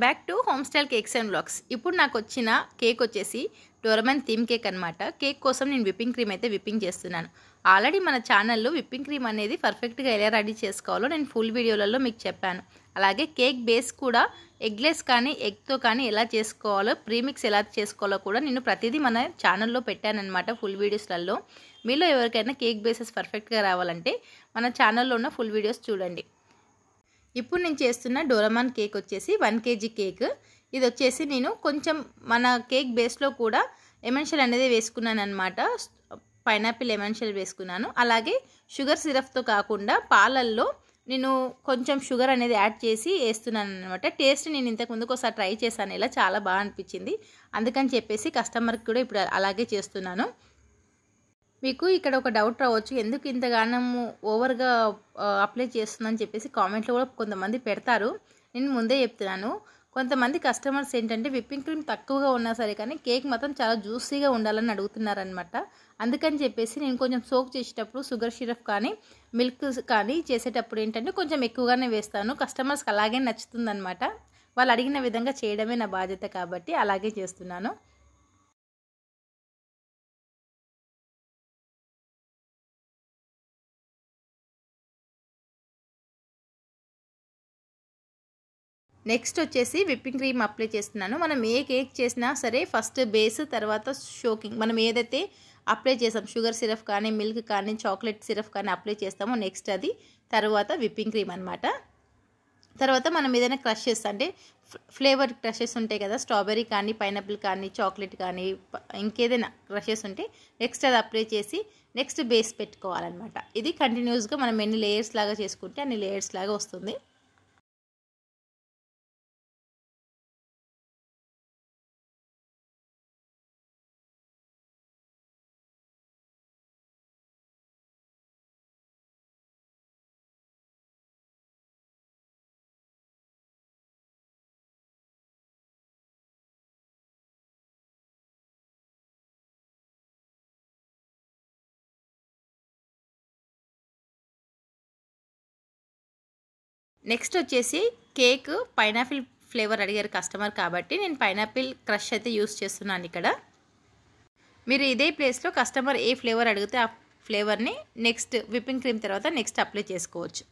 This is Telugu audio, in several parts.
Back to home style cakes and vlogs. ఇప్పుడు నాకు వచ్చిన కేక్ వచ్చేసి డోరమన్ థీమ్ కేక్ అనమాట. కేక్ కోసం నేను విప్పింగ్ క్రీమ్ అయితే విప్పింగ్ చేస్తున్నాను. ఆల్రెడీ మన ఛానల్లో విప్పింగ్ క్రీమ్ అనేది పర్ఫెక్ట్గా ఎలా రెడీ చేసుకోవాలో నేను ఫుల్ వీడియోలలో మీకు చెప్పాను. అలాగే కేక్ బేస్ కూడా ఎగ్లెస్ కానీ ఎగ్తో కానీ ఎలా చేసుకోవాలో, ప్రీమిక్స్ ఎలా చేసుకోవాలో కూడా నేను ప్రతిదీ మన ఛానల్లో పెట్టానన్నమాట ఫుల్ వీడియోస్లలో. మీలో ఎవరికైనా కేక్ బేసెస్ పర్ఫెక్ట్గా రావాలంటే మన ఛానల్లో ఉన్న ఫుల్ వీడియోస్ చూడండి. ఇప్పుడు నేను చేస్తున్న డోరమాన్ కేక్ వచ్చేసి 1 kg కేక్. ఇది వచ్చేసి నేను కొంచెం మన కేక్ బేస్లో కూడా లెమన్ షెల్ అనేది వేసుకున్నాను అనమాట. పైనాపిల్ లెమన్ షెల్ వేసుకున్నాను. అలాగే షుగర్ సిరప్తో కాకుండా పాలల్లో నేను కొంచెం షుగర్ అనేది యాడ్ చేసి వేస్తున్నాను అనమాట. టేస్ట్ నేను ఇంతకు ముందుకు ఒకసారి ట్రై చేశాను, ఇలా చాలా బాగా అనిపించింది. అందుకని చెప్పేసి కస్టమర్కి కూడా ఇప్పుడు అలాగే చేస్తున్నాను. మీకు ఇక్కడ ఒక డౌట్ రావచ్చు, ఎందుకు ఇంతగానము ఓవర్గా అప్లై చేస్తుందని చెప్పేసి కామెంట్లో కూడా కొంతమంది పెడతారు. నేను ముందే చెప్తున్నాను, కొంతమంది కస్టమర్స్ ఏంటంటే విప్పింగ్ క్రీమ్ తక్కువగా ఉన్నా సరే కానీ కేక్ మాత్రం చాలా జ్యూసీగా ఉండాలని అడుగుతున్నారనమాట. అందుకని చెప్పేసి నేను కొంచెం సోక్ చేసేటప్పుడు షుగర్ సిరప్ కానీ మిల్క్ కానీ చేసేటప్పుడు ఏంటంటే కొంచెం ఎక్కువగానే వేస్తాను. కస్టమర్స్కి అలాగే నచ్చుతుందనమాట. వాళ్ళు అడిగిన విధంగా చేయడమే నా బాధ్యత కాబట్టి అలాగే చేస్తున్నాను. నెక్స్ట్ వచ్చేసి విప్పింగ్ క్రీమ్ అప్లై చేస్తున్నాను. మనం ఏ కేక్ చేసినా సరే ఫస్ట్ బేస్, తర్వాత షోకింగ్. మనం ఏదైతే అప్లై చేసాం షుగర్ సిరప్ కానీ మిల్క్ కానీ చాక్లెట్ సిరప్ కానీ అప్లై చేస్తామో నెక్స్ట్ అది, తర్వాత విప్పింగ్ క్రీమ్ అనమాట. తర్వాత మనం ఏదైనా క్రషెస్ అంటే ఫ్లేవర్ క్రషెస్ ఉంటాయి కదా, స్ట్రాబెర్రీ కానీ పైనాపిల్ కానీ చాక్లెట్ కానీ ఇంకేదైనా క్రషెస్ ఉంటే నెక్స్ట్ అది అప్లై చేసి నెక్స్ట్ బేస్ పెట్టుకోవాలన్నమాట. ఇది కంటిన్యూస్గా మనం ఎన్ని లేయర్స్ లాగా చేసుకుంటే అన్ని లేయర్స్ లాగా వస్తుంది. నెక్స్ట్ వచ్చేసి కేక్ పైనాపిల్ ఫ్లేవర్ అడిగారు కస్టమర్ కాబట్టి నేను పైనాపిల్ క్రష్ అయితే యూస్ చేస్తున్నాను ఇక్కడ. మీరు ఇదే ప్లేస్లో కస్టమర్ ఏ ఫ్లేవర్ అడిగితే ఆ ఫ్లేవర్ని నెక్స్ట్ విప్పింగ్ క్రీమ్ తర్వాత నెక్స్ట్ అప్లై చేసుకోవచ్చు.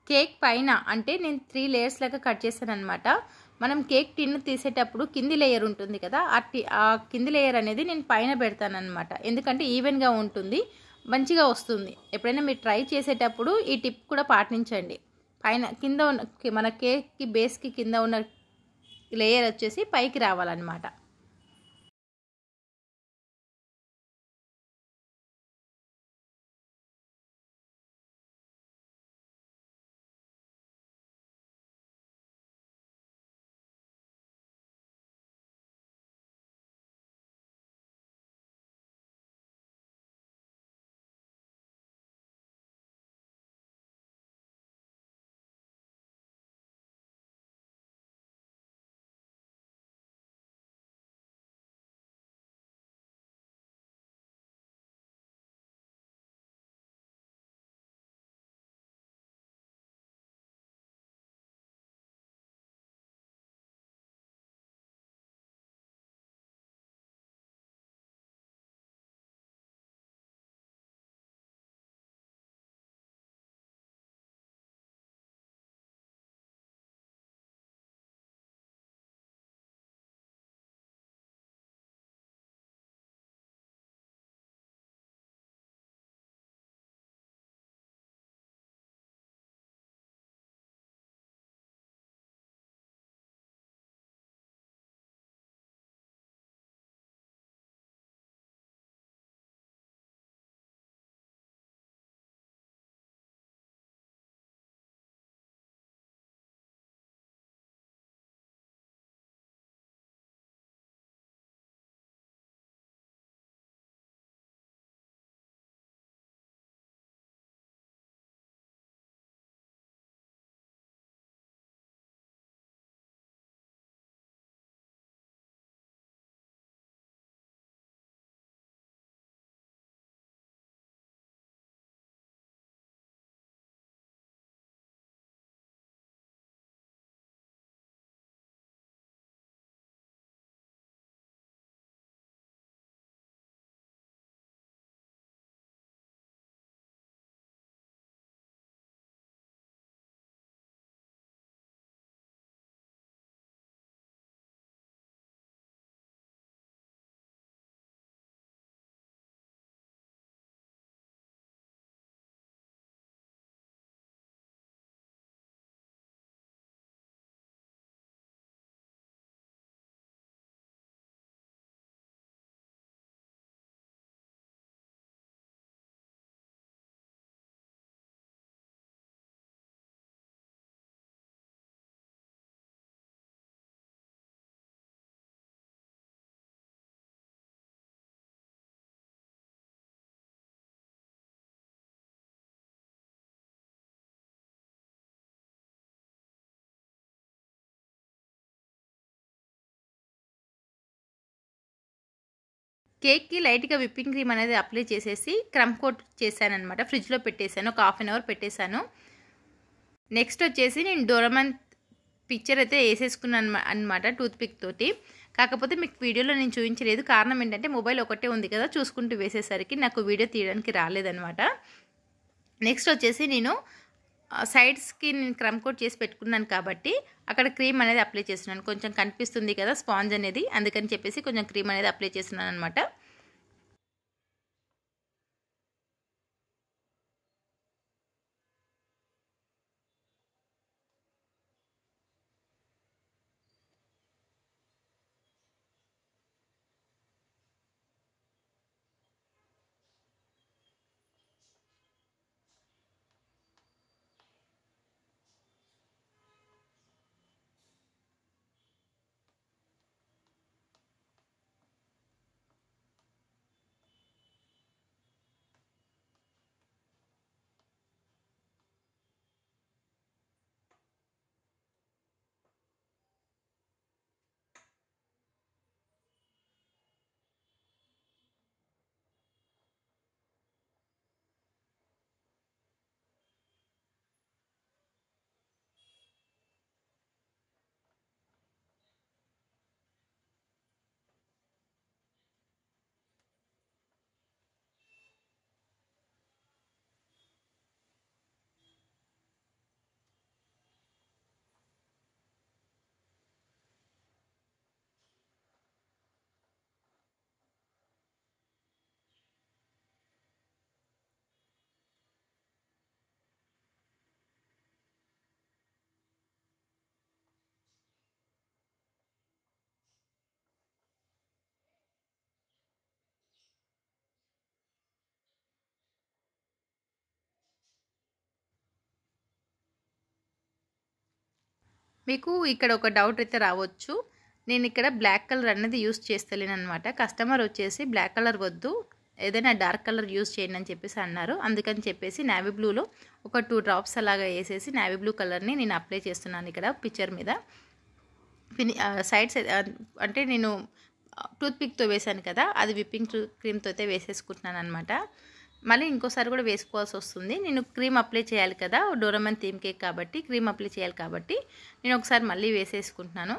కేక్ పైన అంటే నేను 3 లేయర్స్ లాగా కట్ చేశానన్నమాట. మనం కేక్ టిన్ తీసేటప్పుడు కింది లేయర్ ఉంటుంది కదా, ఆ కింది లేయర్ అనేది నేను పైన పెడతానన్నమాట. ఎందుకంటే ఈవెన్గా ఉంటుంది, మంచిగా వస్తుంది. ఎప్పుడైనా మీరు ట్రై చేసేటప్పుడు ఈ టిప్ కూడా పాటించండి. పైన కింద ఉన్న మన కేక్కి బేస్కి కింద ఉన్న లేయర్ వచ్చేసి పైకి రావాలన్నమాట. కేక్కి లైట్గా విప్పింగ్ క్రీమ్ అనేది అప్లై చేసేసి క్రమ్ కోట్ చేశానమాట. ఫ్రిడ్జ్లో పెట్టేశాను, ఒక హాఫ్ అన్ అవర్ పెట్టేశాను. నెక్స్ట్ వచ్చేసి నేను డోరేమాన్ పిక్చర్ అయితే వేసేసుకున్నాను అనమాట టూత్ పిక్ తోటి. కాకపోతే మీకు వీడియోలో నేను చూపించలేదు, కారణం ఏంటంటే మొబైల్ ఒకటే ఉంది కదా, చూసుకుంటూ వేసేసరికి నాకు వీడియో తీయడానికి రాలేదనమాట. నెక్స్ట్ వచ్చేసి నేను సైడ్స్కి నేను క్రమ్ కోట్ చేసి పెట్టుకున్నాను కాబట్టి అక్కడ క్రీమ్ అనేది అప్లై చేస్తున్నాను. కొంచెం కనిపిస్తుంది కదా స్పాంజ్ అనేది, అందుకని చెప్పేసి కొంచెం క్రీమ్ అనేది అప్లై చేస్తున్నాను అనమాట. మీకు ఇక్కడ ఒక డౌట్ అయితే రావచ్చు. నేను ఇక్కడ బ్లాక్ కలర్ అన్నది యూజ్ చేస్తలేననమాట. కస్టమర్ వచ్చేసి బ్లాక్ కలర్ వద్దు, ఏదైనా డార్క్ కలర్ యూజ్ చేయండి అని చెప్పేసి అన్నారు. అందుకని చెప్పేసి నేవీ బ్లూలో ఒక 2 డ్రాప్స్ అలాగా వేసేసి నేవీ బ్లూ కలర్ని నేను అప్లై చేస్తున్నాను ఇక్కడ పిక్చర్ మీద. సైడ్స్ అంటే నేను టూత్ పిక్తో వేసాను కదా, అది విప్పింగ్ క్రీమ్తో అయితే వేసేసుకుంటున్నాను అనమాట. మళ్ళీ ఇంకోసారి కూడా వేసుకోవాల్సి వస్తుంది. నేను క్రీమ్ అప్లై చేయాలి కదా, డోరేమాన్ థీమ్ కేక్ కాబట్టి క్రీమ్ అప్లై చేయాలి కాబట్టి నేను ఒకసారి మళ్ళీ వేసేసుకుంటున్నాను.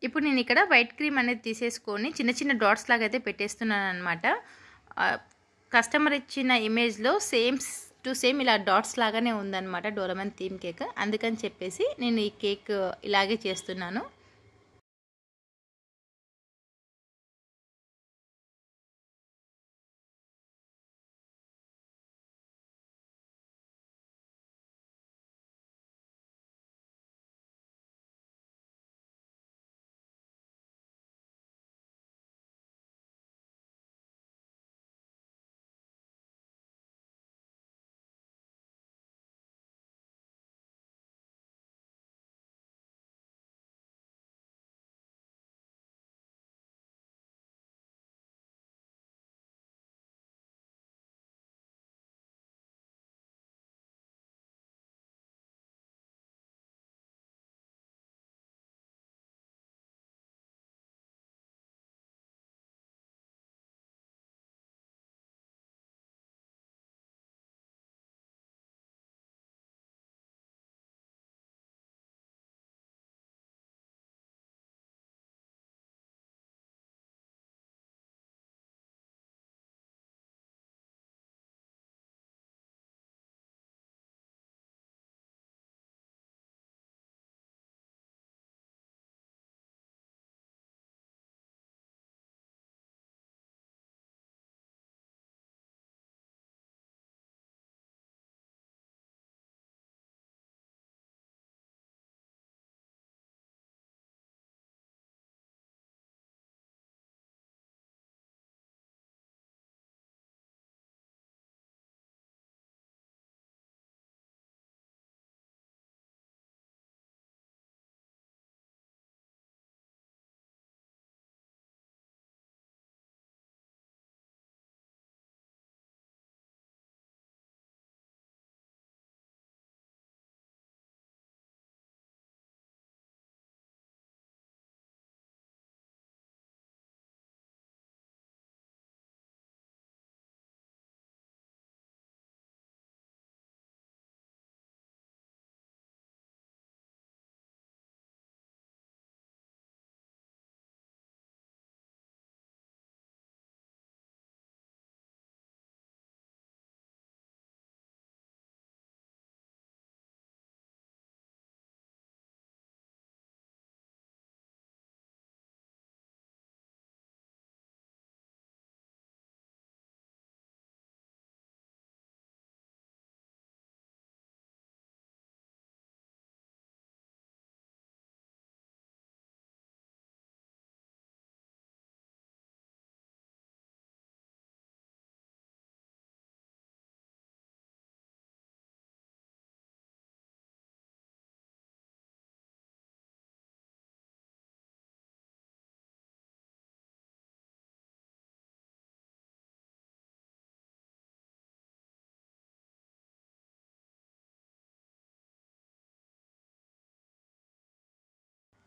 ఇప్పుడు నేను ఇక్కడ వైట్ క్రీమ్ అనేది తీసేసుకొని చిన్న చిన్న డాట్స్ లాగా అయితే పెట్టేస్తున్నాను అనమాట. కస్టమర్ ఇచ్చిన ఇమేజ్లో సేమ్ టు సేమ్ ఇలా డాట్స్ లాగానే ఉందన్నమాట డోరేమాన్ థీమ్ కేక్. అందుకని చెప్పేసి నేను ఈ కేక్ ఇలాగే చేస్తున్నాను.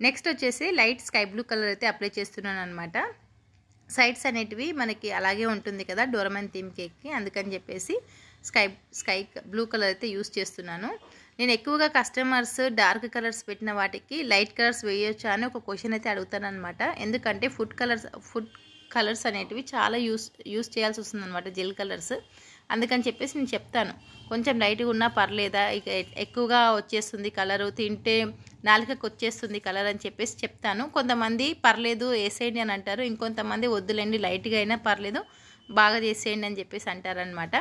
నెక్స్ట్ వచ్చేసి లైట్ స్కై బ్లూ కలర్ అయితే అప్లై చేస్తున్నాను అనమాట. సైడ్స్ అనేటివి మనకి అలాగే ఉంటుంది కదా డోరమాన్ థీమ్ కేక్కి, అందుకని చెప్పేసి స్కై బ్లూ కలర్ అయితే యూస్ చేస్తున్నాను. నేను ఎక్కువగా కస్టమర్స్ డార్క్ కలర్స్ పెట్టిన వాటికి లైట్ కలర్స్ వేయొచ్చా అని ఒక క్వశ్చన్ అయితే అడుగుతాను అనమాట. ఎందుకంటే ఫుడ్ కలర్స్ అనేటివి చాలా యూస్ చేయాల్సి వస్తుంది అనమాట, జెల్ కలర్స్. అందుకని చెప్పేసి నేను చెప్తాను, కొంచెం లైట్గా ఉన్నా పర్లేదా, ఇక ఎక్కువగా వచ్చేస్తుంది కలరు, తింటే నాలుకకి వచ్చేస్తుంది కలర్ అని చెప్పేసి చెప్తాను. కొంతమంది పర్లేదు వేసేయండి అని అంటారు, ఇంకొంతమంది వద్దులేండి లైట్గా అయినా పర్లేదు బాగా చేసేయండి అని చెప్పేసి అంటారనమాట.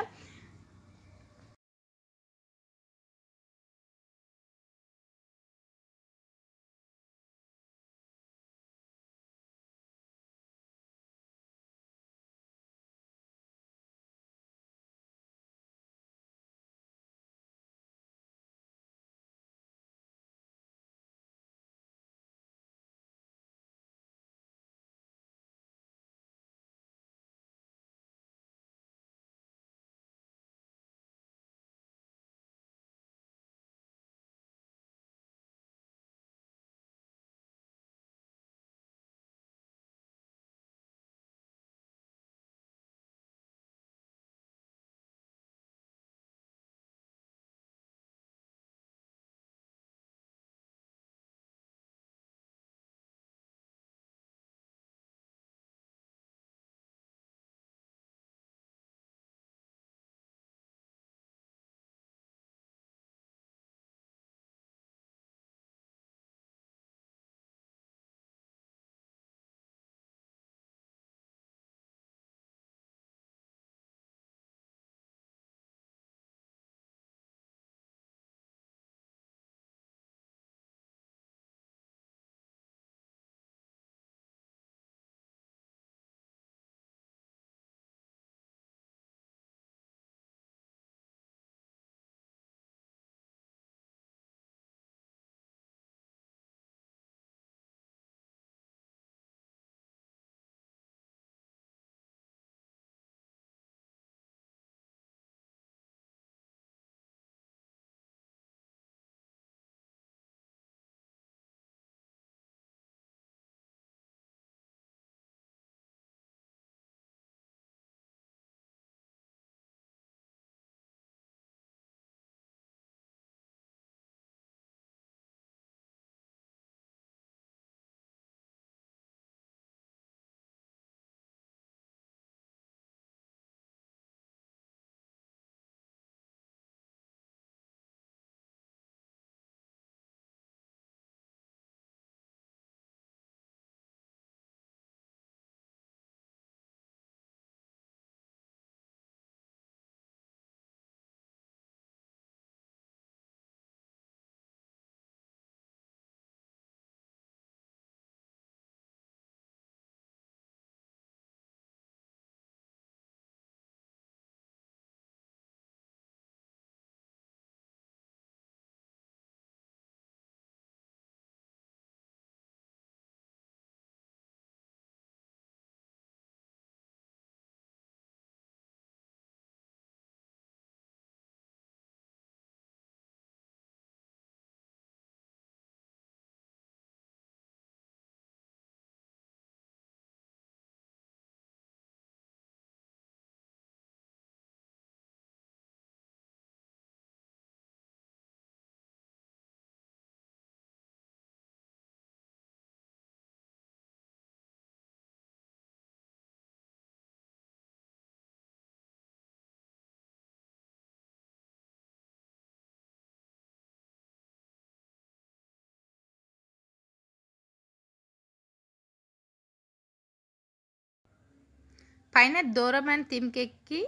పైన డోరమాన్ థీమ్ కేక్కి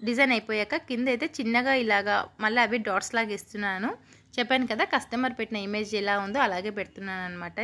డిజైన్ అయిపోయాక కింద అయితే చిన్నగా ఇలాగా మళ్ళీ అవి డాట్స్ లాగా ఇస్తున్నాను. చెప్పాను కదా కస్టమర్ పెట్టిన ఇమేజ్ ఎలా ఉందో అలాగే పెడుతున్నాను అనమాట.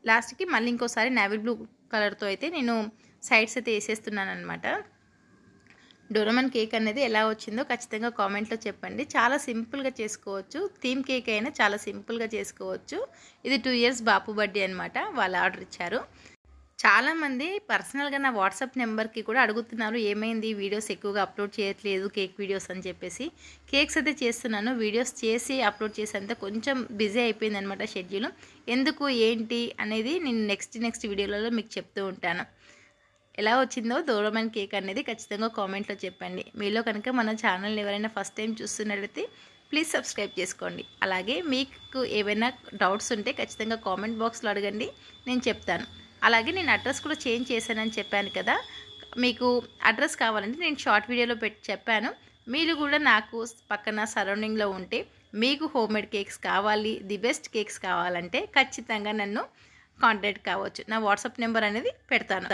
లాస్ట్కి మళ్ళీ ఇంకోసారి నేవీ బ్లూ కలర్తో అయితే నేను సైడ్స్ అయితే వేసేస్తున్నాను అనమాట. డోరేమాన్ కేక్ అనేది ఎలా వచ్చిందో ఖచ్చితంగా కామెంట్లో చెప్పండి. చాలా సింపుల్గా చేసుకోవచ్చు. థీమ్ కేక్ అయినా చాలా సింపుల్గా చేసుకోవచ్చు. ఇది 2 ఇయర్స్ బాపు బర్త్డే అనమాట. వాళ్ళు ఆర్డర్ ఇచ్చారు. చాలామంది పర్సనల్గా నా వాట్సాప్ నెంబర్కి కూడా అడుగుతున్నారు, ఏమైంది వీడియోస్ ఎక్కువగా అప్లోడ్ చేయట్లేదు కేక్ వీడియోస్ అని చెప్పేసి. కేక్స్ అయితే చేస్తున్నాను, వీడియోస్ చేసి అప్లోడ్ చేసేంత కొంచెం బిజీ అయిపోయింది అనమాట షెడ్యూల్. ఎందుకు ఏంటి అనేది నేను నెక్స్ట్ వీడియోలలో మీకు చెప్తూ ఉంటాను. ఎలా వచ్చిందో డోరేమాన్ కేక్ అనేది ఖచ్చితంగా కామెంట్లో చెప్పండి. మీలో కనుక మన ఛానల్ని ఎవరైనా ఫస్ట్ టైం చూస్తున్నట్లయితే ప్లీజ్ సబ్స్క్రైబ్ చేసుకోండి. అలాగే మీకు ఏవైనా డౌట్స్ ఉంటే ఖచ్చితంగా కామెంట్ బాక్స్లో అడగండి, నేను చెప్తాను. అలాగే నేను అడ్రస్ కూడా చేంజ్ చేశానని చెప్పాను కదా, మీకు అడ్రస్ కావాలంటే నేను షార్ట్ వీడియోలో చెప్పాను. మీరు కూడా నాకు పక్కన సరౌండింగ్లో ఉంటే మీకు హోమ్మేడ్ కేక్స్ కావాలి, ది బెస్ట్ కేక్స్ కావాలంటే ఖచ్చితంగా నన్ను కాంటాక్ట్ కావచ్చు. నా వాట్సాప్ నెంబర్ అనేది పెడతాను.